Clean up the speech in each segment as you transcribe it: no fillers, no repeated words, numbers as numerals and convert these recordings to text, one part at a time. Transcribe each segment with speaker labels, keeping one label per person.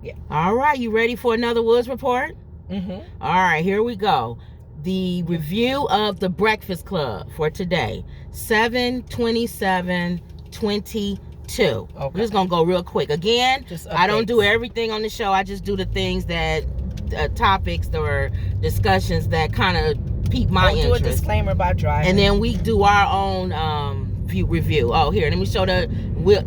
Speaker 1: Yeah.
Speaker 2: All right, you ready for another Woods Report?
Speaker 1: Mm-hmm.
Speaker 2: All right, here we go. The review of The Breakfast Club for today, 7/27/22. Okay. We're just gonna go real quick. Again, I don't do everything on the show. I just do the things that topics or discussions that kind of pique my interest.
Speaker 1: Do a disclaimer about driving,
Speaker 2: and then we do our own review. Oh, here, let me show there we go.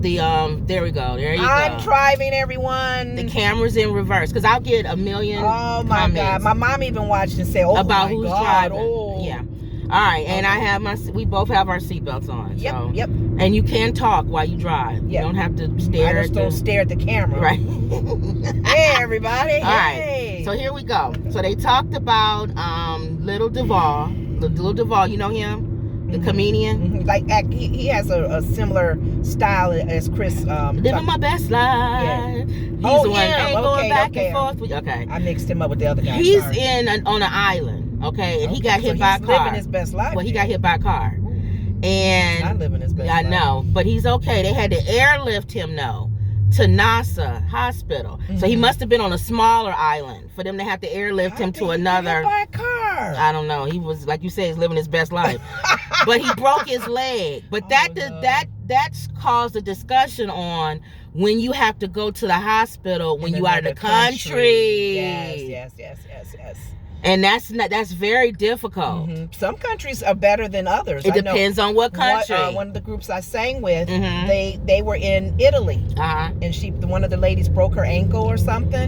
Speaker 2: There you go.
Speaker 1: I'm driving, everyone.
Speaker 2: The camera's in reverse because I'll get a million.
Speaker 1: Oh my God! My mom even watched and said, "Oh
Speaker 2: about
Speaker 1: my
Speaker 2: who's
Speaker 1: God.
Speaker 2: driving."
Speaker 1: Oh.
Speaker 2: Yeah. All right, and I have we both have our seatbelts on.
Speaker 1: Yep.
Speaker 2: So.
Speaker 1: Yep.
Speaker 2: And you can talk while you drive.
Speaker 1: Yep.
Speaker 2: You don't have to stare.
Speaker 1: I just don't stare at the camera.
Speaker 2: Right.
Speaker 1: Hey, everybody.
Speaker 2: All right. So here we go. So they talked about Lil Duval. Lil Duval, you know him? The comedian.
Speaker 1: Like he has a similar style as Chris.
Speaker 2: Living my best life.
Speaker 1: Yeah.
Speaker 2: He's the one ain't going back and forth. Okay.
Speaker 1: I mixed him up with the other guy.
Speaker 2: He's on an island. Okay, and he got hit by a car.
Speaker 1: Living his best life.
Speaker 2: Well, he got hit by a car. And
Speaker 1: he's not living his best life.
Speaker 2: I know, but he's okay. They had to airlift him to NASA hospital. So he must have been on a smaller island for them to have to airlift him to another.
Speaker 1: By a car.
Speaker 2: I don't know. He was, like you say, he's living his best life. But he broke his leg. But that's caused a discussion on when you have to go to the hospital when you are out of the country.
Speaker 1: Yes.
Speaker 2: And that's very difficult.
Speaker 1: Some countries are better than others.
Speaker 2: It depends on what country.
Speaker 1: One of the groups I sang with, they were in Italy, and one of the ladies broke her ankle or something.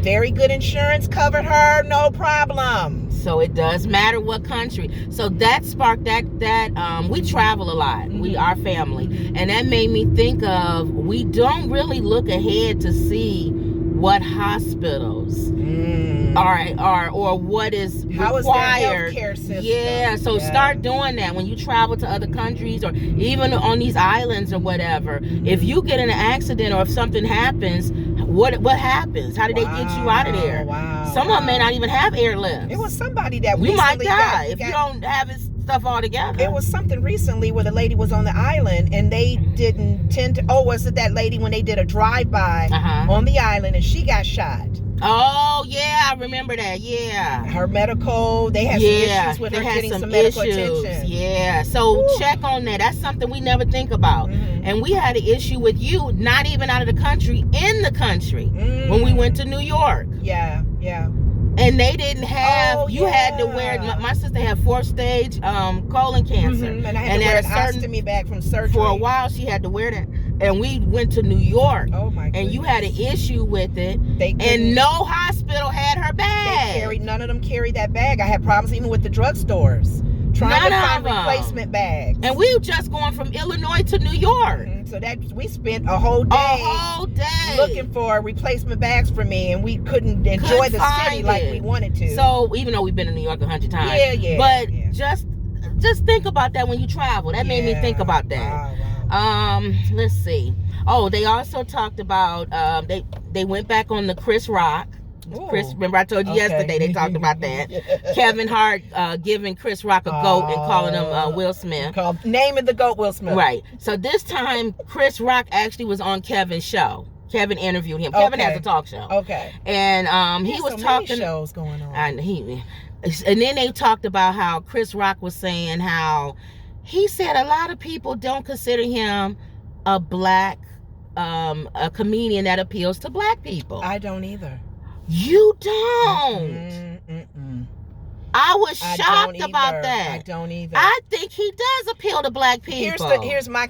Speaker 1: Very good insurance covered her, no problem.
Speaker 2: So it does matter what country. So that sparked that we travel a lot. We our family, and that made me think of we don't really look ahead to see what hospitals are or what is
Speaker 1: how
Speaker 2: required.
Speaker 1: Is their healthcare system?
Speaker 2: Yeah, so start doing that when you travel to other countries or even on these islands or whatever. If you get in an accident or if something happens, what happens? How do they get you out of there? Some of them may not even have airlifts.
Speaker 1: It was somebody that
Speaker 2: we might die if you don't have it stuff all together.
Speaker 1: It was something recently where the lady was on the island and they didn't tend to. Oh, was it that lady when they did a drive-by on the island and she got shot?
Speaker 2: Oh yeah, I remember that. Yeah,
Speaker 1: her medical. They had some issues with her getting some medical attention.
Speaker 2: Yeah, so check on that. That's something we never think about. And we had an issue with you not even out of the country, in the country when we went to New York.
Speaker 1: Yeah.
Speaker 2: And they didn't have. You had to wear. My sister had 4th stage colon cancer,
Speaker 1: and I had to wear an ostomy bag from surgery.
Speaker 2: For a while, she had to wear that. And we went to New York.
Speaker 1: Oh my goodness.
Speaker 2: And you had an issue with it. And no hospital had her bag.
Speaker 1: None of them carried that bag. I had problems even with the drugstores trying to find replacement bags.
Speaker 2: And we were just going from Illinois to New York.
Speaker 1: So we spent a whole day looking for replacement bags for me, and we couldn't enjoy the city like we wanted to.
Speaker 2: So even though we've been in New York 100 times, but just think about that when you travel. That made me think about that. Wow. Let's see. Oh, they also talked about they went back on the Chris Rock. Chris, remember I told you yesterday they talked about that. Kevin Hart giving Chris Rock a goat and calling him Will Smith.
Speaker 1: Naming the goat Will Smith.
Speaker 2: Right. So this time Chris Rock actually was on Kevin's show. Kevin interviewed him. Kevin has a talk show.
Speaker 1: Okay.
Speaker 2: And he was talking.
Speaker 1: Many shows going on.
Speaker 2: And then they talked about how Chris Rock was saying how he said a lot of people don't consider him a black a comedian that appeals to black people.
Speaker 1: I don't either.
Speaker 2: You don't. I was shocked about that.
Speaker 1: I don't either.
Speaker 2: I think he does appeal to black people.
Speaker 1: Here's my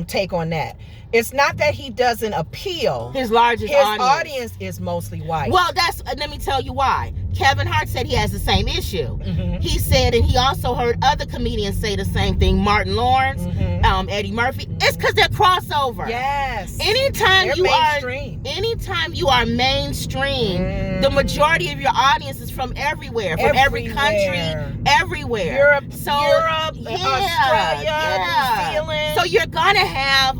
Speaker 1: take on that. It's not that he doesn't appeal.
Speaker 2: His
Speaker 1: audience is mostly white.
Speaker 2: Well, let me tell you why. Kevin Hart said he has the same issue. He said, and he also heard other comedians say the same thing. Martin Lawrence, Eddie Murphy. It's because they're crossover.
Speaker 1: Yes.
Speaker 2: Anytime you are mainstream, the majority of your audience is from everywhere, from every country, everywhere.
Speaker 1: Europe, Australia, New Zealand.
Speaker 2: So you're gonna have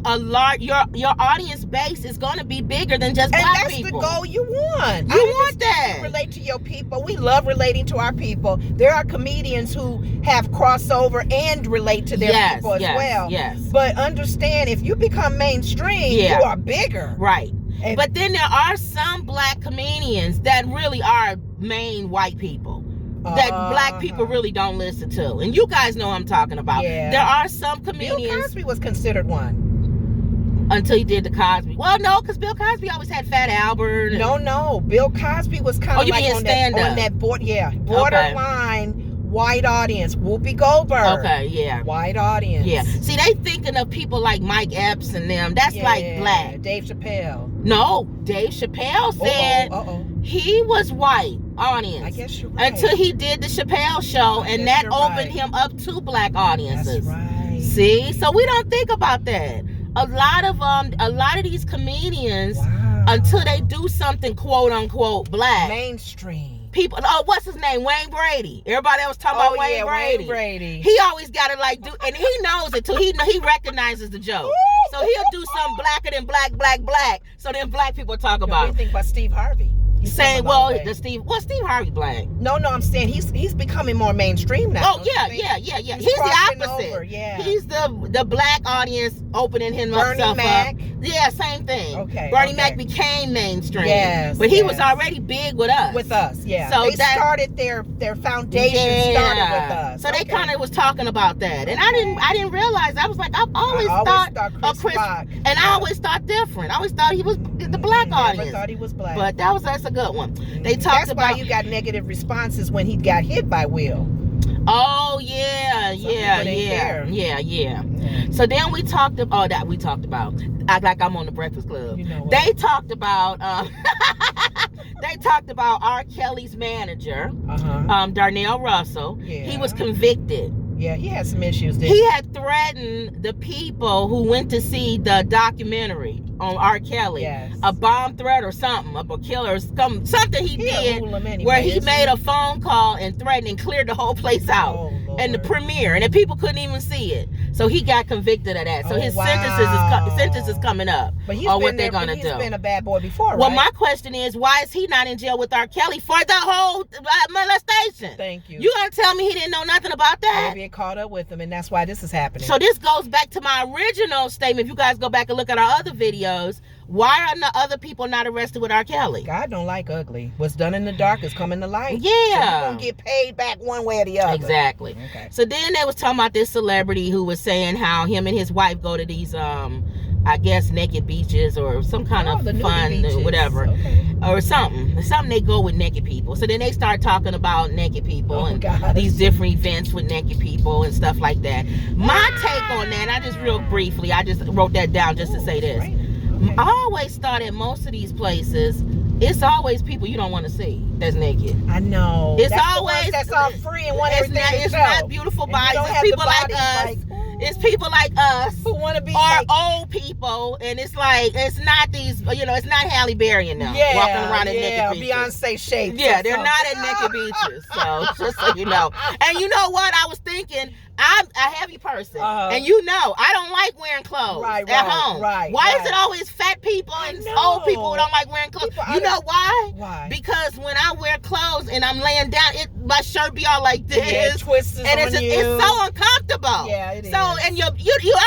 Speaker 2: your audience base is gonna be bigger than just black people.
Speaker 1: And that's the goal you want.
Speaker 2: You want that.
Speaker 1: Relate to your people. We love relating to our people. There are comedians who have crossover and relate to their people as well.
Speaker 2: Yes.
Speaker 1: But understand, if you become mainstream, you are bigger.
Speaker 2: Right. But then there are some black comedians that really are main white people that black people really don't listen to. And you guys know what I'm talking about. Yeah. There are some comedians.
Speaker 1: Bill Cosby was considered one.
Speaker 2: Until he did the Cosby. Well, no, because Bill Cosby always had Fat Albert.
Speaker 1: No. Bill Cosby was kind of like on that borderline white audience. Whoopi Goldberg.
Speaker 2: Okay, yeah.
Speaker 1: White audience.
Speaker 2: Yeah. See, they thinking of people like Mike Epps and them. That's like black.
Speaker 1: Dave Chappelle.
Speaker 2: No, Dave Chappelle said he was white audience.
Speaker 1: I guess you're right.
Speaker 2: Until he did the Chappelle show, and that opened him up to black audiences.
Speaker 1: That's right.
Speaker 2: See? So we don't think about that. A lot of these comedians, until they do something quote unquote black,
Speaker 1: mainstream
Speaker 2: people. Oh, what's his name? Wayne Brady. Everybody else talking about Wayne Brady. He always got to like do, and he knows it too. He recognizes the joke, so he'll do something blacker than black. So then black people talk about.
Speaker 1: What do you think about Steve Harvey?
Speaker 2: Saying, Steve Harvey black.
Speaker 1: No, I'm saying he's becoming more mainstream now.
Speaker 2: Oh yeah. He's the opposite. He's the black audience opening himself up. Yeah, same thing.
Speaker 1: Okay.
Speaker 2: Bernie Mac became mainstream. Yes. But he was already big with us.
Speaker 1: With us, yeah. So they started their foundation started with us.
Speaker 2: So they kind of was talking about that, and I didn't realize. I was like, I've always thought Chris Rock, and I always thought different. I always thought he was the black audience.
Speaker 1: Never thought he was black.
Speaker 2: But that's a good one. They talked
Speaker 1: That's
Speaker 2: about.
Speaker 1: Why you got negative responses when he got hit by Will.
Speaker 2: Oh yeah. So then we talked about act like I'm on the Breakfast Club.
Speaker 1: You know what?
Speaker 2: They talked about R. Kelly's manager, Darnell Russell. Yeah. He was convicted.
Speaker 1: Yeah, he had some issues.
Speaker 2: He had threatened the people who went to see the documentary on R. Kelly.
Speaker 1: Yes.
Speaker 2: A bomb threat or something, a killer, something he did where he made a phone call and threatened and cleared the whole place out. And the premiere, and the people couldn't even see it. So he got convicted of that. So his sentence is coming up.
Speaker 1: But he's been a bad boy before, right?
Speaker 2: Well, my question is, why is he not in jail with R. Kelly for the whole molestation?
Speaker 1: Thank you.
Speaker 2: You gonna tell me he didn't know nothing about that?
Speaker 1: Maybe it caught up with him, and that's why this is happening.
Speaker 2: So this goes back to my original statement. If you guys go back and look at our other videos, why are the other people not arrested with R. Kelly?
Speaker 1: God don't like ugly. What's done in the dark is coming to light.
Speaker 2: Yeah.
Speaker 1: So you're going to get paid back one way or the other.
Speaker 2: Exactly. Okay. So then they was talking about this celebrity who was saying how him and his wife go to these, I guess, naked beaches or some kind of fun or whatever. Okay. Or something they go with naked people. So then they start talking about naked people these different events with naked people and stuff like that. My take on that, I just real briefly, I just wrote that down just to say this. Okay. I always thought at most of these places, it's always people you don't want to see that's naked.
Speaker 1: I know.
Speaker 2: It's always
Speaker 1: that's all free and want everything to
Speaker 2: It's not beautiful bodies. It's people like us. It's people like us
Speaker 1: who want to be
Speaker 2: old people, and it's like it's not these. It's not Halle Berry and them walking around in naked beaches.
Speaker 1: Beyonce shaped.
Speaker 2: Yeah, they're not at naked beaches. So just so you know. And you know what? I was thinking. I'm a heavy person, and I don't like wearing clothes at home. Why is it always fat people and old people who don't like wearing clothes? You know why?
Speaker 1: Why?
Speaker 2: Because when I wear clothes and I'm laying down, my shirt be all like this,
Speaker 1: and
Speaker 2: it's so uncomfortable.
Speaker 1: Yeah, it is.
Speaker 2: So and you're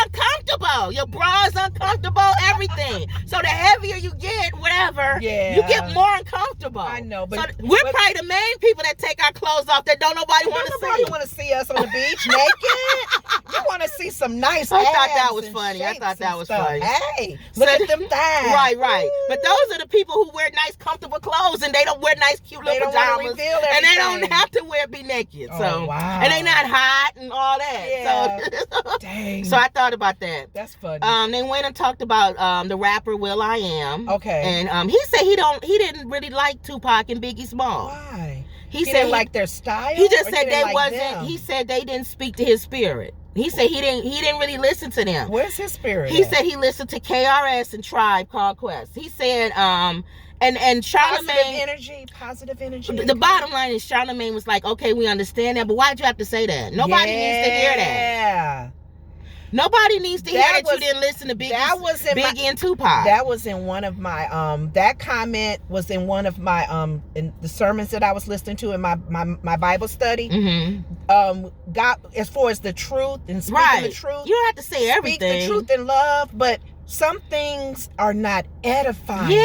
Speaker 2: uncomfortable. Your bra is uncomfortable. Everything. So the heavier you get, whatever, you get more uncomfortable.
Speaker 1: I know, but
Speaker 2: we're probably the main people that take our clothes off that don't nobody want to see.
Speaker 1: Nobody want to see us on the beach naked. You want to see some nice
Speaker 2: I thought that was funny.
Speaker 1: Hey, look at them thighs.
Speaker 2: Right. But those are the people who wear nice, comfortable clothes, and they don't wear nice, cute little pajamas, and they don't have to be naked. And they not hot and all that.
Speaker 1: Yeah. So, dang.
Speaker 2: So I thought about that.
Speaker 1: That's funny.
Speaker 2: They went and talked about the rapper Will.i.am.
Speaker 1: Okay.
Speaker 2: And he said he didn't really like Tupac and Biggie Smalls.
Speaker 1: Why?
Speaker 2: He said
Speaker 1: didn't like their style.
Speaker 2: He just said they wasn't. He said they didn't speak to his spirit. He said he didn't really listen to them.
Speaker 1: Where's his spirit?
Speaker 2: He said he listened to KRS and Tribe Called Quest. He said and Charlamagne
Speaker 1: positive energy.
Speaker 2: The bottom line is Charlamagne was like, okay, we understand that, but why'd you have to say that? Nobody needs to hear that.
Speaker 1: Yeah.
Speaker 2: Nobody needs to hear that you didn't listen to Biggie and Tupac.
Speaker 1: That was in one of my that comment was in one of my in the sermons that I was listening to in my Bible study.
Speaker 2: Mm-hmm.
Speaker 1: God, as far as the truth and speaking the truth.
Speaker 2: You don't have to say everything.
Speaker 1: Speak the truth in love, but some things are not edifying.
Speaker 2: Yeah.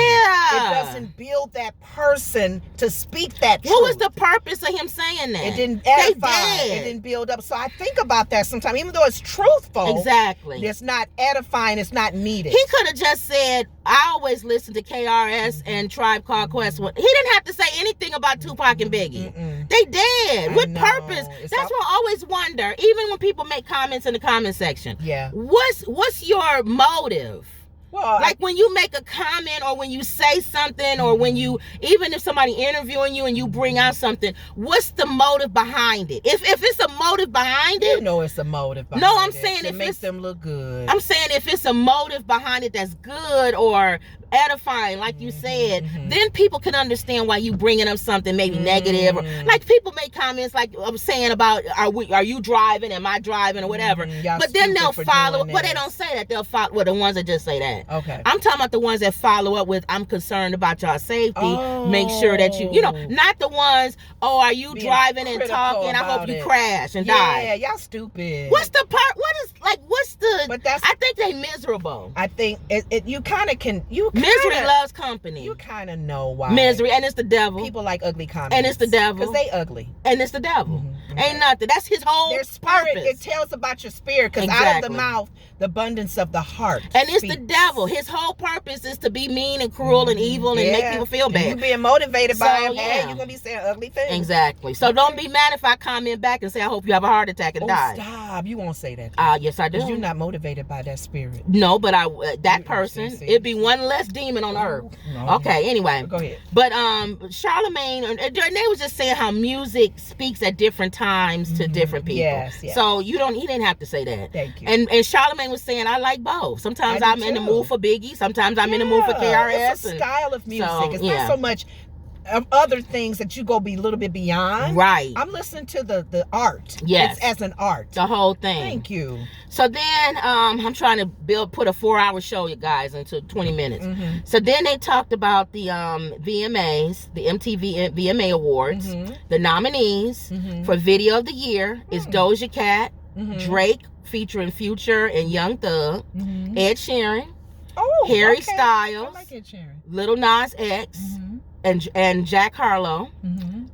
Speaker 1: It doesn't build that person to speak that truth.
Speaker 2: What was the purpose of him saying that?
Speaker 1: It didn't edify. It didn't build up. So I think about that sometimes, even though it's truthful.
Speaker 2: Exactly.
Speaker 1: It's not edifying. It's not needed.
Speaker 2: He could have just said, I always listen to KRS and Tribe Called Quest. He didn't have to say anything about Tupac and Biggie. They did. With purpose. That's what I always wonder. Even when people make comments in the comment section.
Speaker 1: Yeah.
Speaker 2: What's your motive?
Speaker 1: Well,
Speaker 2: like when you make a comment or when you say something or when you, even if somebody interviewing you and you bring out something, what's the motive behind it? If it's a motive behind it.
Speaker 1: You know it's a motive behind
Speaker 2: it. No, I'm saying
Speaker 1: it makes them look good.
Speaker 2: I'm saying if it's a motive behind it that's good or edifying, like you said, then people can understand why you bringing up something maybe negative. Or, like people make comments like I'm saying about, are you driving? Am I driving or whatever? But then they'll follow. But they don't say that. They'll follow. Well, the ones that just say that.
Speaker 1: Okay.
Speaker 2: I'm talking about the ones that follow up with, I'm concerned about y'all safety. Make sure that you know, not the ones, are you being driving and talking? I hope you crash and die.
Speaker 1: Yeah, y'all stupid.
Speaker 2: What's the part? What's the?
Speaker 1: But that's.
Speaker 2: I think they miserable.
Speaker 1: I think you kind of can.
Speaker 2: Misery loves company.
Speaker 1: You kind of know why.
Speaker 2: Misery, and it's the devil.
Speaker 1: People like ugly comments.
Speaker 2: And it's the devil.
Speaker 1: Because they ugly.
Speaker 2: And it's the devil. Ain't nothing. That's his whole
Speaker 1: Their spirit,
Speaker 2: purpose.
Speaker 1: It tells about your spirit. Because out of the mouth, the abundance of the heart.
Speaker 2: And it's the devil. His whole purpose is to be mean and cruel and evil and make people feel bad.
Speaker 1: You being motivated by him, you're going to be saying ugly things.
Speaker 2: Exactly. So don't be mad if I comment back and say, I hope you have a heart attack and die.
Speaker 1: Stop. You won't say that.
Speaker 2: Yes, I do.
Speaker 1: Because you're not motivated by that spirit.
Speaker 2: No, but that person, it'd be one less demon on earth.
Speaker 1: No,
Speaker 2: okay, anyway.
Speaker 1: Go ahead.
Speaker 2: But Charlemagne, and they was just saying how music speaks at different times to different people.
Speaker 1: Yes.
Speaker 2: So he didn't have to say that.
Speaker 1: Thank you.
Speaker 2: And Charlemagne was saying, I like both. Sometimes I'm in the mood for Biggie. Sometimes I'm in the mood for KRS.
Speaker 1: It's a style of music. It's not so much of other things that you go be a little bit beyond.
Speaker 2: Right.
Speaker 1: I'm listening to the art.
Speaker 2: Yes.
Speaker 1: It's as an art.
Speaker 2: The whole thing.
Speaker 1: Thank you.
Speaker 2: So then I'm trying to put a 4-hour show, you guys, into 20 minutes. So then they talked about the VMAs, the MTV VMA Awards. The nominees for Video of the Year is Doja Cat, Drake featuring Future and Young Thug, Ed Sheeran, Harry Styles,
Speaker 1: I like Ed Sheeran,
Speaker 2: Lil Nas X, and Jack Harlow,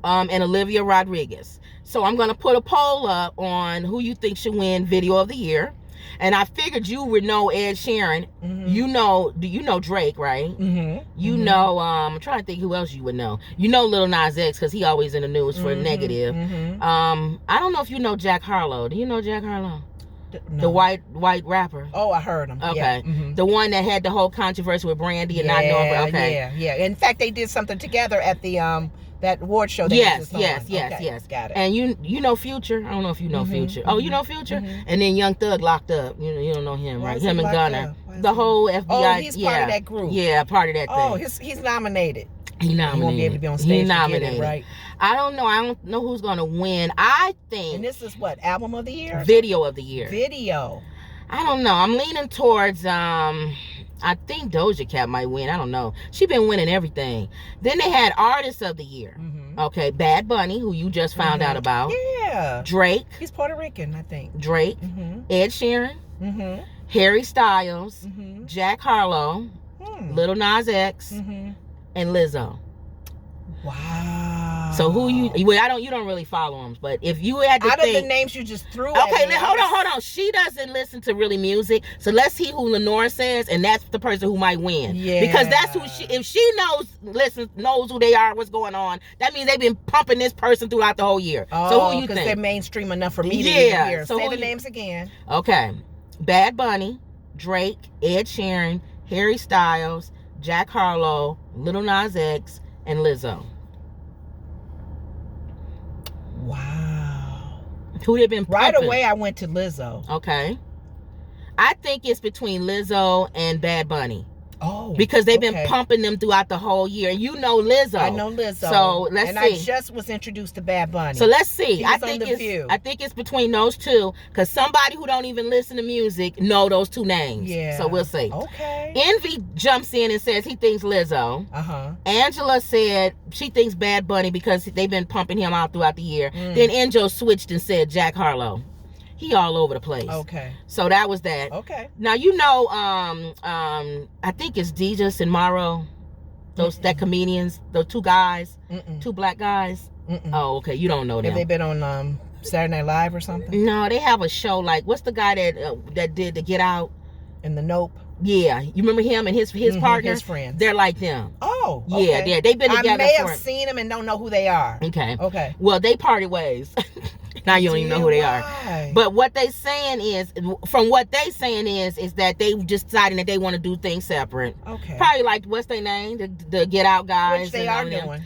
Speaker 2: and Olivia Rodriguez. So I'm going to put a poll up on who you think should win Video of the Year. And I figured you would know Ed Sheeran. You know Drake, right? You know, I'm trying to think who else you would know. You know Lil Nas X because he always in the news for negative. I don't know if you know Jack Harlow. Do you know Jack Harlow? No. The white rapper.
Speaker 1: Oh, I heard him.
Speaker 2: Okay. Yeah. The one that had the whole controversy with Brandy and not knowing. Okay.
Speaker 1: Yeah. In fact, they did something together at the that award show. That
Speaker 2: yes.
Speaker 1: Got it.
Speaker 2: And you know Future. I don't know if you know Future. Oh, you know Future. And then Young Thug locked up. You don't know him, right? Him and Gunna. The whole FBI.
Speaker 1: Oh, he's part of that group.
Speaker 2: Yeah, part of that thing.
Speaker 1: Oh, he's nominated.
Speaker 2: He nominated.
Speaker 1: He won't be able to be on stage.
Speaker 2: He nominated,
Speaker 1: it, right?
Speaker 2: I don't know who's gonna win. I think.
Speaker 1: And this is what, album of the year?
Speaker 2: Video of the year.
Speaker 1: Video.
Speaker 2: I don't know. I'm leaning towards I think Doja Cat might win. I don't know. She been winning everything. Then they had Artist of the Year. Okay, Bad Bunny, who you just found out about.
Speaker 1: Yeah.
Speaker 2: Drake.
Speaker 1: He's Puerto Rican, I think.
Speaker 2: Drake. Ed Sheeran. Harry Styles. Jack Harlow. Lil Nas X. And Lizzo.
Speaker 1: Wow.
Speaker 2: So who you don't really follow them, but if you had to
Speaker 1: out
Speaker 2: think,
Speaker 1: of the names you just threw
Speaker 2: okay,
Speaker 1: at me,
Speaker 2: hold on. She doesn't listen to really music, so let's see who Lenore says, and that's the person who might win. Yeah. Because that's who if she knows who they are, what's going on, that means they've been pumping this person throughout the whole year.
Speaker 1: Oh,
Speaker 2: so who you think?
Speaker 1: Because they're mainstream enough for me to hear. So say the names again.
Speaker 2: Okay. Bad Bunny, Drake, Ed Sheeran, Harry Styles, Jack Harlow, Lil Nas X, and Lizzo.
Speaker 1: Wow.
Speaker 2: Who they've been pumping.
Speaker 1: Right away I went to Lizzo.
Speaker 2: Okay. I think it's between Lizzo and Bad Bunny.
Speaker 1: Oh.
Speaker 2: Because they've been pumping them throughout the whole year. And you know Lizzo.
Speaker 1: I know Lizzo.
Speaker 2: So let's see.
Speaker 1: And I just was introduced to Bad Bunny.
Speaker 2: So let's see. I think
Speaker 1: it's
Speaker 2: between those two. Because somebody who don't even listen to music know those two names.
Speaker 1: Yeah.
Speaker 2: So we'll see.
Speaker 1: Okay.
Speaker 2: Envy jumps in and says he thinks Lizzo. Angela said she thinks Bad Bunny because they've been pumping him out throughout the year. Then Enjo switched and said Jack Harlow. He all over the place.
Speaker 1: Okay.
Speaker 2: So that was that.
Speaker 1: Okay.
Speaker 2: Now I think it's Desus and Maro, that comedians, those two guys, two black guys. Oh, okay. You don't know them.
Speaker 1: Have they been on Saturday Night Live or something?
Speaker 2: No, they have a show like, what's the guy that did the Get Out?
Speaker 1: And the Nope.
Speaker 2: Yeah, you remember him and his partner?
Speaker 1: His friends.
Speaker 2: They're like them.
Speaker 1: Oh, okay.
Speaker 2: Yeah, they've been together.
Speaker 1: I may have seen them and don't know who they are.
Speaker 2: Okay. Well, they parted ways. Now you don't even know who they are. But what they saying is, is that they just deciding that they want to do things separate.
Speaker 1: Okay.
Speaker 2: Probably like, what's their name? The Get Out guys.
Speaker 1: Which they are doing.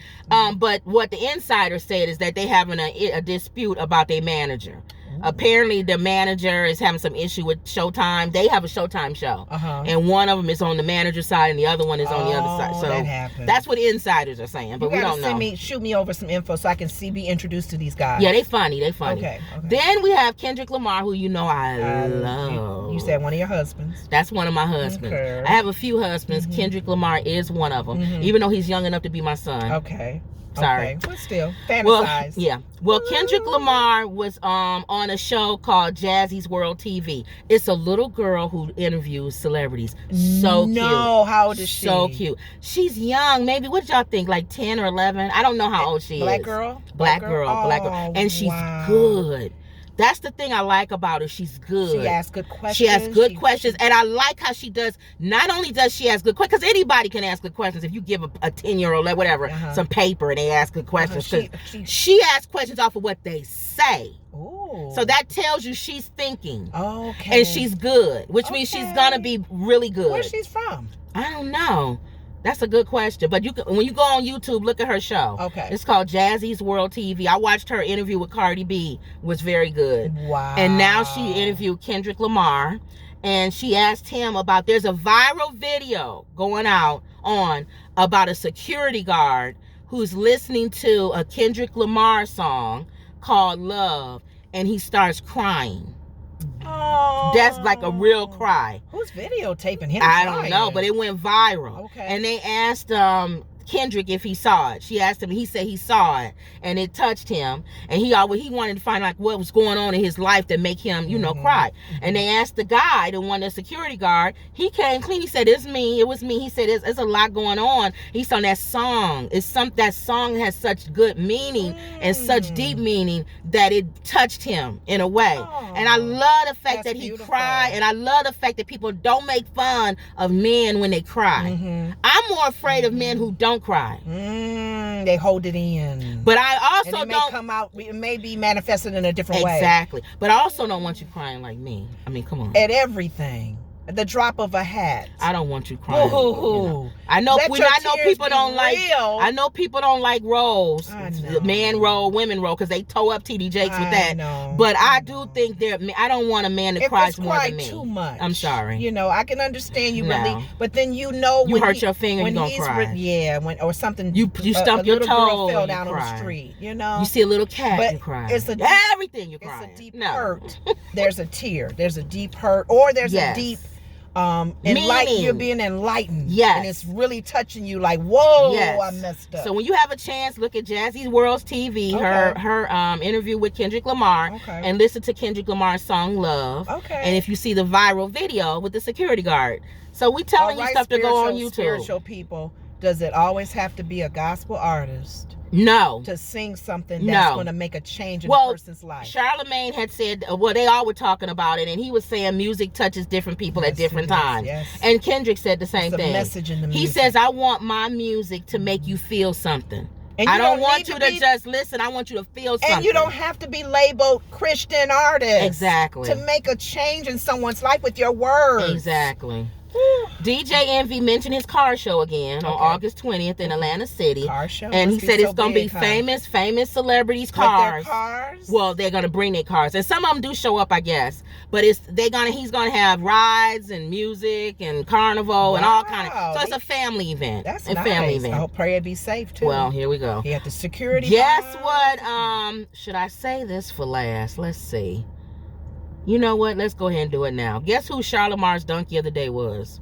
Speaker 2: But what the insider said is that they having a dispute about their manager. Apparently the manager is having some issue with Showtime. They have a Showtime show. And one of them is on the manager side and the other one is on the other side. So that's what insiders are saying, but we don't know.
Speaker 1: Shoot me over some info so I can be introduced to these guys.
Speaker 2: Yeah, they funny.
Speaker 1: Okay.
Speaker 2: Then we have Kendrick Lamar, who I love.
Speaker 1: You said one of your husbands.
Speaker 2: That's one of my husbands. Okay. I have a few husbands. Kendrick Lamar is one of them, even though he's young enough to be my son.
Speaker 1: Okay.
Speaker 2: Sorry.
Speaker 1: Okay. But still, fantasize.
Speaker 2: Well, Kendrick Lamar was on a show called Jazzy's World TV. It's a little girl who interviews celebrities. So cute.
Speaker 1: No, how old is she?
Speaker 2: So cute. She's young. Maybe, what y'all think, like 10 or 11? I don't know how old she is.
Speaker 1: Black girl?
Speaker 2: Black girl. And she's good. That's the thing I like about her. She's good.
Speaker 1: She asks good questions.
Speaker 2: And I like how she does. Not only does she ask good questions, because anybody can ask good questions. If you give a 10-year-old, whatever, some paper and they ask good questions. She asks questions off of what they say.
Speaker 1: Ooh.
Speaker 2: So that tells you she's thinking.
Speaker 1: Okay.
Speaker 2: And she's good, which means she's going to be really good.
Speaker 1: Where she's from?
Speaker 2: I don't know. That's a good question. But when you go on YouTube, look at her show.
Speaker 1: Okay.
Speaker 2: It's called Jazzy's World TV. I watched her interview with Cardi B. It was very good.
Speaker 1: Wow.
Speaker 2: And now she interviewed Kendrick Lamar. And she asked him about, there's a viral video going out about a security guard who's listening to a Kendrick Lamar song called Love. And he starts crying.
Speaker 1: Oh.
Speaker 2: That's like a real cry.
Speaker 1: Who's videotaping him?
Speaker 2: I don't know, but it went viral.
Speaker 1: Okay.
Speaker 2: And they asked Kendrick if he saw it. She asked him, he said he saw it, and it touched him. And he wanted to find like what was going on in his life that make him, cry. And they asked the guy, the security guard. He came clean. He said, "It's me. It was me." He said, "It's a lot going on." He said, "That song that song has such good meaning and such deep meaning that it touched him in a way." And I love the fact that he cried, and I love the fact that people don't make fun of men when they cry. I'm more afraid of men who don't cry.
Speaker 1: They hold it in.
Speaker 2: But I also
Speaker 1: and it may come out. It may be manifested in a different way.
Speaker 2: Exactly. But I also don't want you crying like me. I mean, come on.
Speaker 1: At everything. At the drop of a hat.
Speaker 2: I don't want you crying. I know people don't like. I know people don't like roles, man role, women role, because they toe up TD Jakes with that. But I do think I don't want a man that cries more than me.
Speaker 1: Too much.
Speaker 2: I'm sorry.
Speaker 1: I can understand you really, but then you hurt
Speaker 2: your finger, you gonna cry.
Speaker 1: Yeah, or something.
Speaker 2: You stump your toe.
Speaker 1: Girl fell down on the street.
Speaker 2: You see a little cat, you cry. Everything you cry.
Speaker 1: It's a deep hurt. There's a tear. There's a deep hurt, or there's a deep. You're being enlightened.
Speaker 2: Yes.
Speaker 1: And it's really touching you like, whoa, I messed up.
Speaker 2: So when you have a chance, look at Jazzy's World TV, her interview with Kendrick Lamar, and listen to Kendrick Lamar's song Love. And if you see the viral video with the security guard. So we telling you stuff to go on YouTube.
Speaker 1: Spiritual people, does it always have to be a gospel artist?
Speaker 2: No.
Speaker 1: To sing something that's going to make a change in a person's life.
Speaker 2: Charlemagne had said, they all were talking about it, and he was saying music touches different people at different times. Yes. And Kendrick said the same thing.
Speaker 1: Message in the music.
Speaker 2: He says, I want my music to make you feel something. And I don't want you to just listen. I want you to feel something.
Speaker 1: And you don't have to be labeled Christian artist.
Speaker 2: Exactly.
Speaker 1: To make a change in someone's life with your words.
Speaker 2: Exactly. DJ Envy mentioned his car show again on August 20th in Atlanta City.
Speaker 1: Car show?
Speaker 2: And he said it's going to be famous celebrities' cars.
Speaker 1: With their cars?
Speaker 2: Well, they're going to bring their cars. And some of them do show up, I guess. But he's going to have rides and music and carnival and all kind of. So it's a family event.
Speaker 1: That's nice. Family event. I pray it be safe too.
Speaker 2: Well, here we go.
Speaker 1: He had the security.
Speaker 2: Guess what? Should I say this for last? Let's see. You know what? Let's go ahead and do it now. Guess who Charlemar's Donkey of the Day was?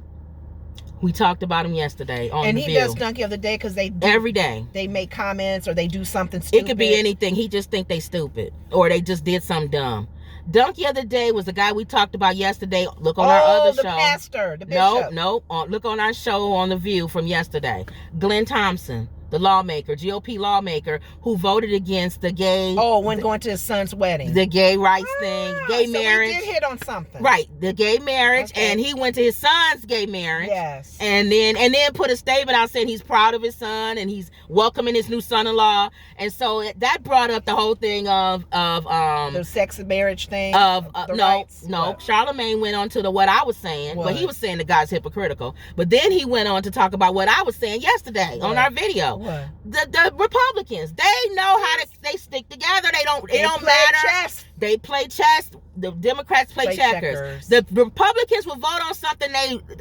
Speaker 2: We talked about him yesterday on
Speaker 1: And
Speaker 2: The
Speaker 1: he
Speaker 2: View.
Speaker 1: does Donkey of the Day because
Speaker 2: every day
Speaker 1: they make comments or they do something stupid.
Speaker 2: It could be anything. He just think they stupid or they just did something dumb. Donkey of the day was the guy we talked about yesterday. Look on our other show.
Speaker 1: The pastor, the bishop.
Speaker 2: No. Look on our show on The View from yesterday. Glenn Thompson, the lawmaker, GOP lawmaker, who voted against the gay...
Speaker 1: when going to his son's wedding.
Speaker 2: The gay rights thing, gay marriage.
Speaker 1: So we did hit on something.
Speaker 2: Right, the gay marriage, and he went to his son's gay marriage.
Speaker 1: Yes.
Speaker 2: And then put a statement out saying he's proud of his son and he's welcoming his new son-in-law. And so that brought up the whole thing of
Speaker 1: the sex and marriage thing.
Speaker 2: No. Charlamagne went on to what I was saying, but he was saying the guy's hypocritical. But then he went on to talk about what I was saying yesterday on our video.
Speaker 1: What?
Speaker 2: The Republicans, they know how they stick together. It don't matter.
Speaker 1: Chess.
Speaker 2: They play chess. The Democrats play checkers. The Republicans will vote on something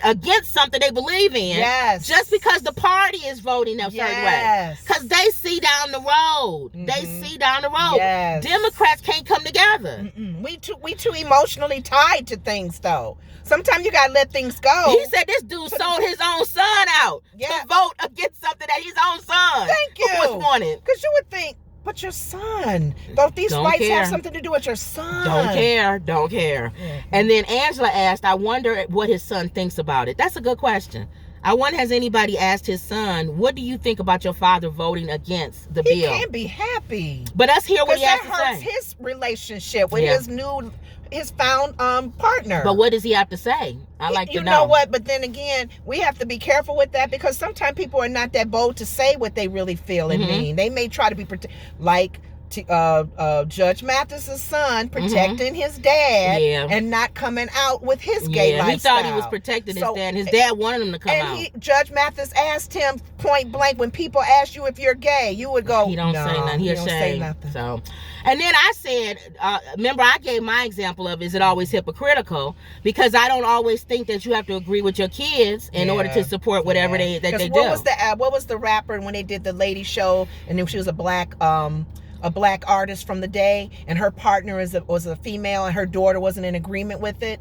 Speaker 2: against something they believe in.
Speaker 1: Yes.
Speaker 2: Just because the party is voting a certain way. Because they see down the road.
Speaker 1: Mm-hmm.
Speaker 2: They see down the road.
Speaker 1: Yes.
Speaker 2: Democrats can't come together.
Speaker 1: We too emotionally tied to things, though. Sometimes you gotta let things go.
Speaker 2: He said this dude sold his own son out to vote against something that his own son was wanting.
Speaker 1: Because you would think, but your son, don't these rights have something to do with your son?
Speaker 2: Don't care.
Speaker 1: Yeah.
Speaker 2: And then Angela asked, I wonder what his son thinks about it. That's a good question. I wonder, has anybody asked his son, what do you think about your father voting against the bill?
Speaker 1: He can't be happy.
Speaker 2: But let's hear what he has to say.
Speaker 1: That hurts his relationship with his found partner.
Speaker 2: But what does he have to say? I like to know.
Speaker 1: You know what? But then again, we have to be careful with that, because sometimes people are not that bold to say what they really feel and mean. They may try to be like Judge Mathis's son protecting his dad and not coming out with his gay lifestyle.
Speaker 2: He thought he was protecting his dad. His dad wanted him to come out. And
Speaker 1: Judge Mathis asked him point blank, when people ask you if you're gay, you would go,
Speaker 2: he don't say nothing. He don't say nothing. So, and then I said, remember I gave my example of, is it always hypocritical? Because I don't always think that you have to agree with your kids in order to support whatever they do.
Speaker 1: What was the rapper when they did the lady show, and then she was a black artist from the day, and her partner was a female, and her daughter wasn't in agreement with it.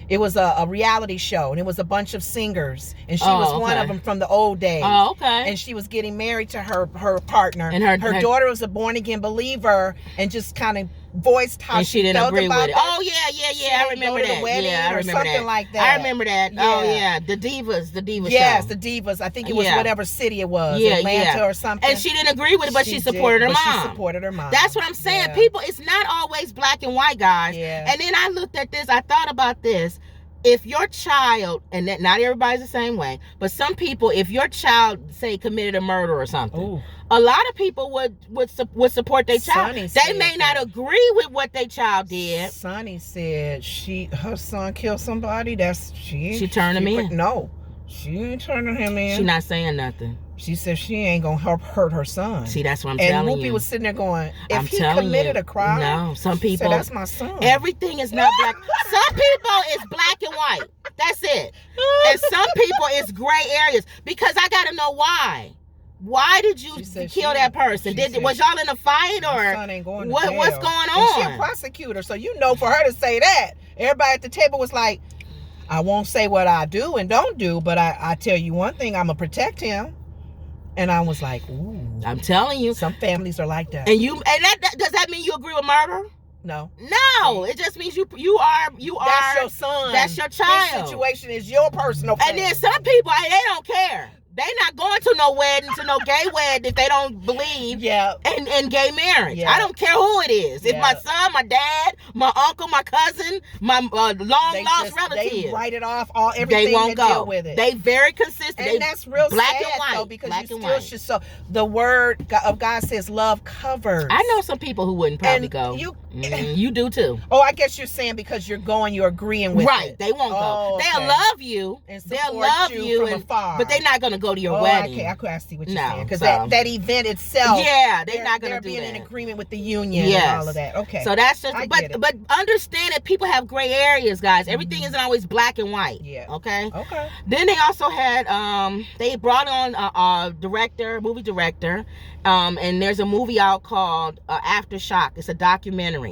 Speaker 1: It was a reality show, and it was a bunch of singers, and she was one of them from the old days.
Speaker 2: Oh, okay.
Speaker 1: And she was getting married to her partner, and her daughter was a born again believer, and just kind of voiced how
Speaker 2: she didn't
Speaker 1: felt
Speaker 2: agree
Speaker 1: about
Speaker 2: with it.
Speaker 1: That.
Speaker 2: Oh yeah, I remember that.
Speaker 1: Yeah, I remember something
Speaker 2: that.
Speaker 1: like that.
Speaker 2: I remember that. Yeah. Oh yeah, the Divas.
Speaker 1: Yes,
Speaker 2: show.
Speaker 1: the Divas. I think it was whatever city it was, Atlanta or something.
Speaker 2: And she didn't agree with it, but she supported her mom.
Speaker 1: She supported her mom.
Speaker 2: That's what I'm saying. People, it's not always black and white, guys.
Speaker 1: Yeah.
Speaker 2: And then I looked at this. I thought about this. If your child, and not everybody's the same way, but some people, if your child, say, committed a murder or something, a lot of people would support their child. They may not agree with what their child did.
Speaker 1: Sonny said her son killed somebody. She
Speaker 2: turned him in.
Speaker 1: No, she ain't turning him in.
Speaker 2: She not saying nothing.
Speaker 1: She said she ain't gonna hurt her son.
Speaker 2: See, that's what I'm telling you.
Speaker 1: And Whoopi was sitting there going, if he committed a crime,
Speaker 2: no, some people,
Speaker 1: that's my son.
Speaker 2: Everything is not black. Some people is black and white. That's it. And some people is gray areas, because I gotta know why. Why did you kill that person? Was y'all in a fight, or
Speaker 1: son ain't going to
Speaker 2: what's
Speaker 1: jail.
Speaker 2: going on?
Speaker 1: And she a prosecutor, so for her to say that, everybody at the table was like, I won't say what I do and don't do, but I tell you one thing, I'm gonna protect him. And I was like, ooh.
Speaker 2: I'm telling you.
Speaker 1: Some families are like that.
Speaker 2: And does that mean you agree with murder?
Speaker 1: No.
Speaker 2: No. It just means you are.
Speaker 1: That's your son.
Speaker 2: That's your child.
Speaker 1: This situation is your personal
Speaker 2: thing. And then some people, they don't care. They not going to no wedding, to no gay wedding, if they don't believe in gay marriage. I don't care who it is. If my son, my dad, my uncle, my cousin, my long-lost relative.
Speaker 1: They write it off, everything. They won't go. Deal with it.
Speaker 2: They very consistent.
Speaker 1: And that's real
Speaker 2: black
Speaker 1: sad,
Speaker 2: and white,
Speaker 1: though, because you still should. So the word of God says love covers.
Speaker 2: I know some people who wouldn't probably go. You do too.
Speaker 1: Oh, I guess you're saying because you're agreeing with it.
Speaker 2: Right. They won't go. Okay. They'll love you.
Speaker 1: They'll love you from afar.
Speaker 2: But they're not going to go to your wedding.
Speaker 1: Okay, I see what you're saying. Because that event itself,
Speaker 2: they're not going to do that.
Speaker 1: They're being in agreement with the union and all of that. Okay.
Speaker 2: So that's just, but understand that people have gray areas, guys. Everything isn't always black and white.
Speaker 1: Yeah.
Speaker 2: Okay?
Speaker 1: Okay.
Speaker 2: Then they also had, they brought on a movie director, and there's a movie out called Aftershock. It's a documentary.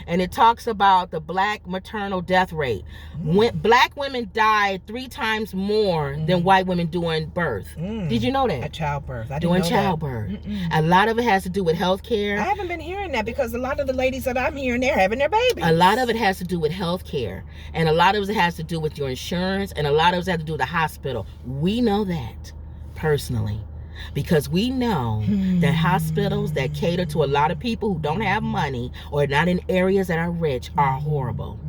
Speaker 2: And it talks about the black maternal death rate. When black women died 3 times more than white women during birth. childbirth. Did you know that?
Speaker 1: At childbirth. I didn't
Speaker 2: Doing
Speaker 1: know
Speaker 2: childbirth.
Speaker 1: That.
Speaker 2: A lot of it has to do with health care.
Speaker 1: I haven't been hearing that because a lot of the ladies that I'm hearing, they're having their babies.
Speaker 2: A lot of it has to do with health care. And a lot of it has to do with your insurance. And a lot of it has to do with the hospital. We know that personally. Because we know that hospitals that cater to a lot of people who don't have money or not in areas that are rich are horrible.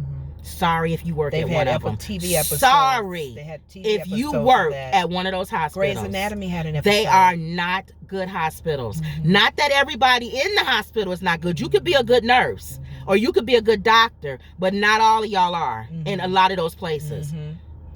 Speaker 2: Sorry if you work at one of them.
Speaker 1: TV episodes.
Speaker 2: Sorry
Speaker 1: they had TV
Speaker 2: if you work at one of those hospitals.
Speaker 1: Grey's Anatomy had an episode.
Speaker 2: They are not good hospitals. Not that everybody in the hospital is not good. You could be a good nurse or you could be a good doctor, but not all of y'all are in a lot of those places.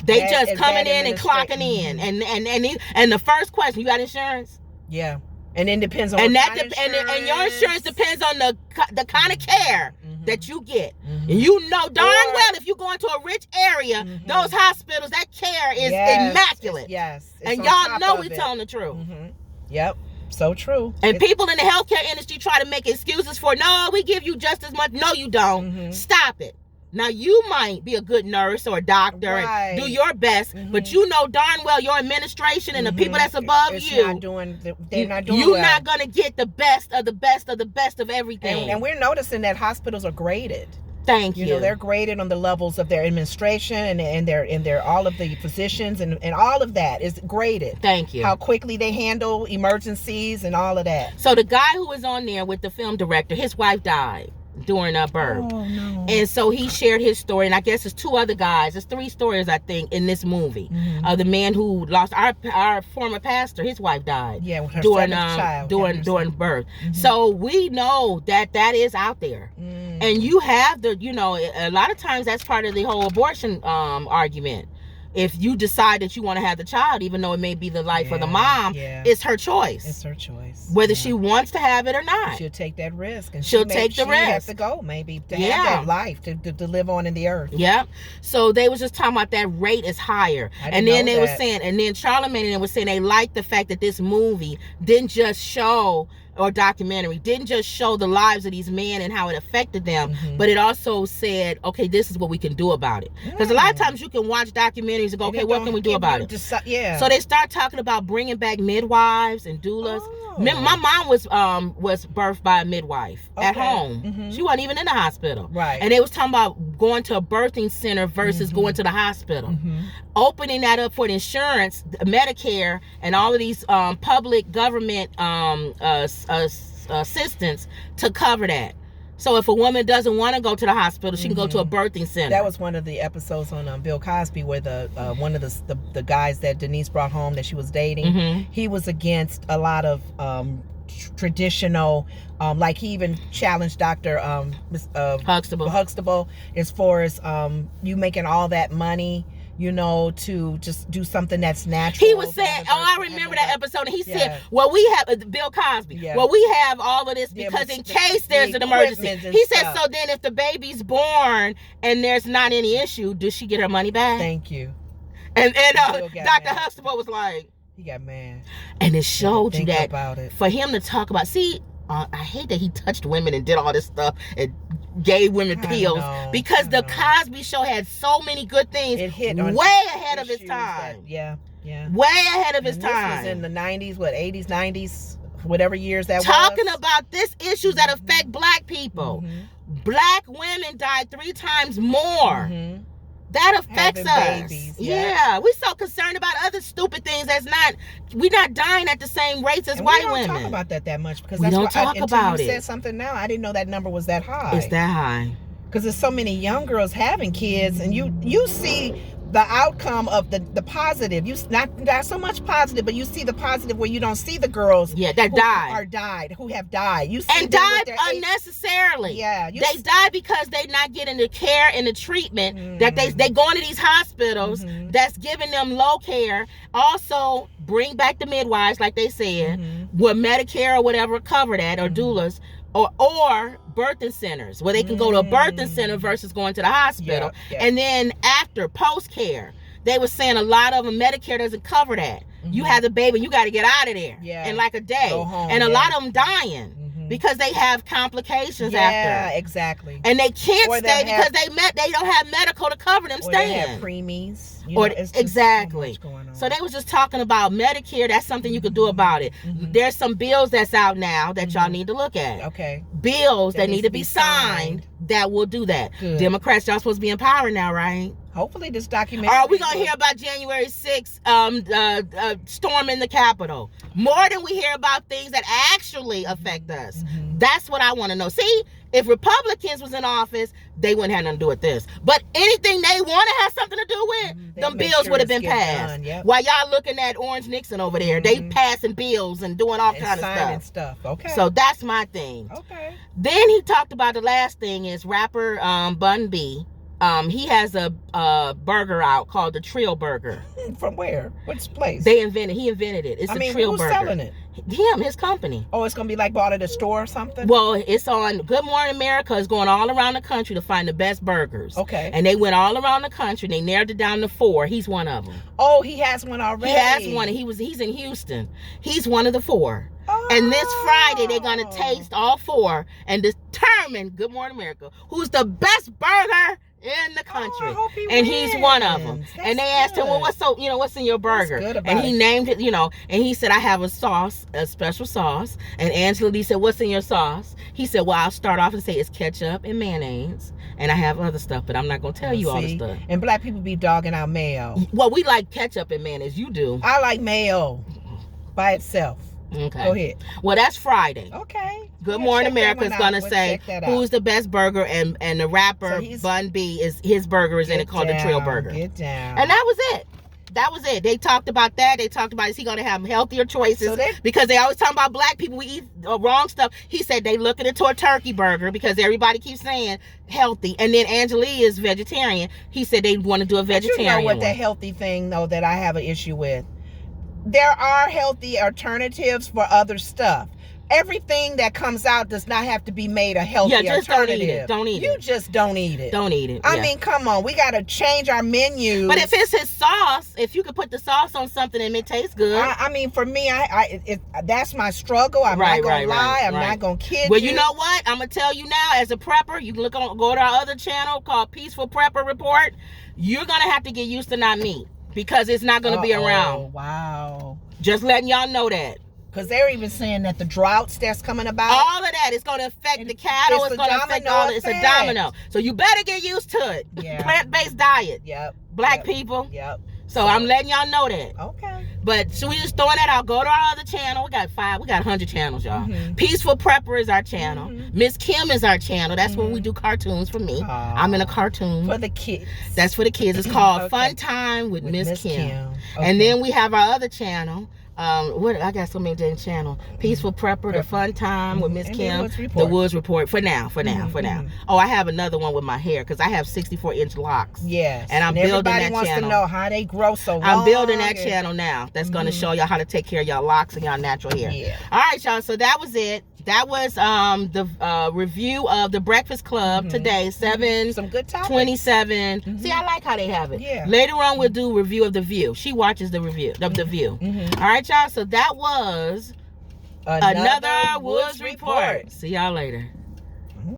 Speaker 2: They just coming in and clocking in, and the first question, you got insurance?
Speaker 1: Yeah, and it depends on
Speaker 2: and your insurance depends on the kind of care that you get. And you know darn well if you go into a rich area, those hospitals, that care is immaculate. And y'all know we're telling the truth.
Speaker 1: Yep. So true.
Speaker 2: And people in the healthcare industry try to make excuses for, no, we give you just as much. No, you don't. Stop it. Now, you might be a good nurse or a doctor and do your best, but you know darn well your administration and the people that's above
Speaker 1: they're not doing
Speaker 2: you're well. Not going to get the best of the best of the best of everything.
Speaker 1: And we're noticing that hospitals are graded.
Speaker 2: Thank you.
Speaker 1: You know, they're graded on the levels of their administration and their all of the physicians and all of that is graded.
Speaker 2: Thank you.
Speaker 1: How quickly they handle emergencies and all of that.
Speaker 2: So the guy who was on there with the film director, his wife died during a birth.
Speaker 1: Oh, no.
Speaker 2: And so he shared his story, and I guess it's two other guys. There's three stories, I think, in this movie. The man who lost our former pastor, his wife died.
Speaker 1: Yeah, with her
Speaker 2: during
Speaker 1: child,
Speaker 2: during birth. So we know that is out there. And you have a lot of times that's part of the whole abortion argument. If you decide that you want to have the child, even though it may be the life of the mom, it's her choice.
Speaker 1: It's her choice.
Speaker 2: Whether she wants to have it or not.
Speaker 1: She'll take that risk. And
Speaker 2: she'll take the risk.
Speaker 1: She has to go, maybe, to have that life, to live on in the earth.
Speaker 2: Yeah. So they was just talking about that rate is higher. And then they were saying, and then Charlamagne was saying they liked the fact that this movie didn't just show, or documentary, didn't just show the lives of these men and how it affected them, but it also said, okay, this is what we can do about it. Because a lot of times you can watch documentaries and go, okay, what can we do about it? So they start talking about bringing back midwives and doulas. My mom was birthed by a midwife at home. She wasn't even in the hospital.
Speaker 1: Right.
Speaker 2: And they was talking about going to a birthing center versus going to the hospital. Opening that up for the insurance, Medicare, and all of these public government assistance to cover that. So if a woman doesn't want to go to the hospital, she can go to a birthing center.
Speaker 1: That was one of the episodes on Bill Cosby where one of the guys that Denise brought home that she was dating, he was against a lot of traditional, like he even challenged Dr. Huxtable as far as you making all that money, to just do something that's natural.
Speaker 2: He was saying, I remember that episode, and he said, well, we have, Bill Cosby, well, we have all of this because in case there's an emergency. He said, so then if the baby's born and there's not any issue, does she get her money back?
Speaker 1: Thank you.
Speaker 2: And Dr. Huxtable was like,
Speaker 1: he got mad.
Speaker 2: And it showed you that
Speaker 1: about it.
Speaker 2: For him to talk about, I hate that he touched women and did all this stuff and gave women pills, because the Cosby Show had so many good things.
Speaker 1: It hit
Speaker 2: way ahead of its time. Way ahead of its time.
Speaker 1: This was in the 90s, 80s, 90s, whatever years that was.
Speaker 2: Talking about this issues that affect black people. Black women died 3 times more. That affects us.
Speaker 1: Babies,
Speaker 2: yeah, we're so concerned about other stupid things we're not dying at the same rates as white women.
Speaker 1: We don't talk about that much because
Speaker 2: we don't talk about it.
Speaker 1: You said something now, I didn't know that number was that high.
Speaker 2: It's that high.
Speaker 1: Because there's so many young girls having kids, and you see the outcome of the positive. You not so much positive, but you see the positive where you don't see the girls
Speaker 2: that
Speaker 1: who have died. You see
Speaker 2: and died unnecessarily.
Speaker 1: Yeah,
Speaker 2: they died because they not getting the care and the treatment that they going to these hospitals that's giving them low care. Also, bring back the midwives, like they said, where Medicare or whatever cover that, or doulas. Or birthing centers where they can go to a birthing center versus going to the hospital. And then after post care, they were saying a lot of them, Medicare doesn't cover that. You have the baby, you got to get out of there in like a day.
Speaker 1: Go home,
Speaker 2: and a lot of them dying. because they have complications after.
Speaker 1: Yeah, exactly.
Speaker 2: And they can't stay because they don't have medical to cover them staying.
Speaker 1: They have preemies.
Speaker 2: Exactly. So they was just talking about Medicare. That's something you could do about it. There's some bills that's out now that y'all need to look at.
Speaker 1: Okay.
Speaker 2: Bills that need to be signed that will do that.
Speaker 1: Good.
Speaker 2: Democrats, y'all supposed to be in power now, right?
Speaker 1: Hopefully this documentary.
Speaker 2: Are we gonna hear about January 6th storming the Capitol more than we hear about things that actually affect us? That's what I want to know. See, if Republicans was in office, they wouldn't have nothing to do with this. But anything they want to have something to do with, them bills would have been passed.
Speaker 1: Yep.
Speaker 2: While y'all looking at Orange Nixon over there, they passing bills and doing all kind of
Speaker 1: stuff. Okay.
Speaker 2: So that's my thing.
Speaker 1: Okay.
Speaker 2: Then he talked about the last thing is rapper Bun B. He has a burger out called the Trill Burger.
Speaker 1: From where? Which place?
Speaker 2: He invented it. It's a Trill Burger.
Speaker 1: Who's selling it?
Speaker 2: His company.
Speaker 1: Oh, it's gonna be like bought at a store or something?
Speaker 2: Well, it's on Good Morning America. It's going all around the country to find the best burgers.
Speaker 1: Okay.
Speaker 2: And they went all around the country. They narrowed it down to 4. He's one of them.
Speaker 1: Oh, he has one already.
Speaker 2: He has one. He's in Houston. He's one of the 4. Oh. And this Friday they're gonna taste all 4 and determine, Good Morning America, who's the best burger in the country. He's one of them. And they asked him, well, what's in your burger? And he named it, and he said, I have a sauce, a special sauce. And Angela Lee said, what's in your sauce? He said, well, I'll start off and say it's ketchup and mayonnaise. And I have other stuff, but I'm not going to tell you all the stuff.
Speaker 1: And black people be dogging out mayo.
Speaker 2: Well, we like ketchup and mayonnaise. You do.
Speaker 1: I like mayo by itself.
Speaker 2: Okay.
Speaker 1: Go ahead.
Speaker 2: Well, that's Friday.
Speaker 1: Okay.
Speaker 2: Good Morning America is going to say who's the best burger, and the rapper Bun B his burger is in it called the Trill Burger.
Speaker 1: Get down.
Speaker 2: And that was it. That was it. They talked about that. They talked about, is he going to have healthier choices? Because they always talk about black people, we eat wrong stuff. He said they looking into a turkey burger because everybody keeps saying healthy. And then Angela is vegetarian. He said they want to do a vegetarian
Speaker 1: But you know what the healthy thing, though, that I have an issue with? There are healthy alternatives for other stuff. Everything that comes out does not have to be made a healthy alternative.
Speaker 2: Don't eat it.
Speaker 1: You just don't eat it.
Speaker 2: Don't eat it.
Speaker 1: I mean, come on. We got to change our menu.
Speaker 2: But if it's his sauce, if you could put the sauce on something and it tastes good.
Speaker 1: I mean, for me, that's my struggle. I'm not going to lie. I'm not going to kid you.
Speaker 2: Well, you know what? I'm going to tell you now, as a prepper, you can go to our other channel called Peaceful Prepper Report. You're going to have to get used to not meat because it's not going to be around.
Speaker 1: Wow.
Speaker 2: Just letting y'all know that.
Speaker 1: Because they're even saying that the droughts that's coming about.
Speaker 2: All of that is going to affect the cattle. It's going to affect all. It's a domino. So you better get used to it.
Speaker 1: Yeah.
Speaker 2: Plant-based diet.
Speaker 1: Yep.
Speaker 2: Black people.
Speaker 1: Yep.
Speaker 2: So I'm letting y'all know that.
Speaker 1: Okay.
Speaker 2: But so we just throwing that out. Go to our other channel. We got 100 channels, y'all. Peaceful Prepper is our channel. Miss Kim is our channel. That's when we do cartoons for me. I'm in a cartoon.
Speaker 1: For the kids.
Speaker 2: That's for the kids. It's called Fun Time with Miss Kim. Okay. And then we have our other channel. I got so many different channels. Peaceful Prepper, the Fun Time with Miss Kim, the Woods Report. For now. Oh, I have another one with my hair because I have 64-inch locks.
Speaker 1: Yes.
Speaker 2: And I'm building that
Speaker 1: everybody wants
Speaker 2: channel.
Speaker 1: to know how they grow so long.
Speaker 2: I'm building that channel now. That's going to show y'all how to take care of y'all locks and y'all natural hair.
Speaker 1: Yeah.
Speaker 2: All right, y'all. So that was it. That was the review of the Breakfast Club today, 7/27. See, I like how they have it.
Speaker 1: Yeah.
Speaker 2: Later on, we'll do a review of The View. She watches the review of The View. All right, y'all. So that was another Woods Report. See y'all later.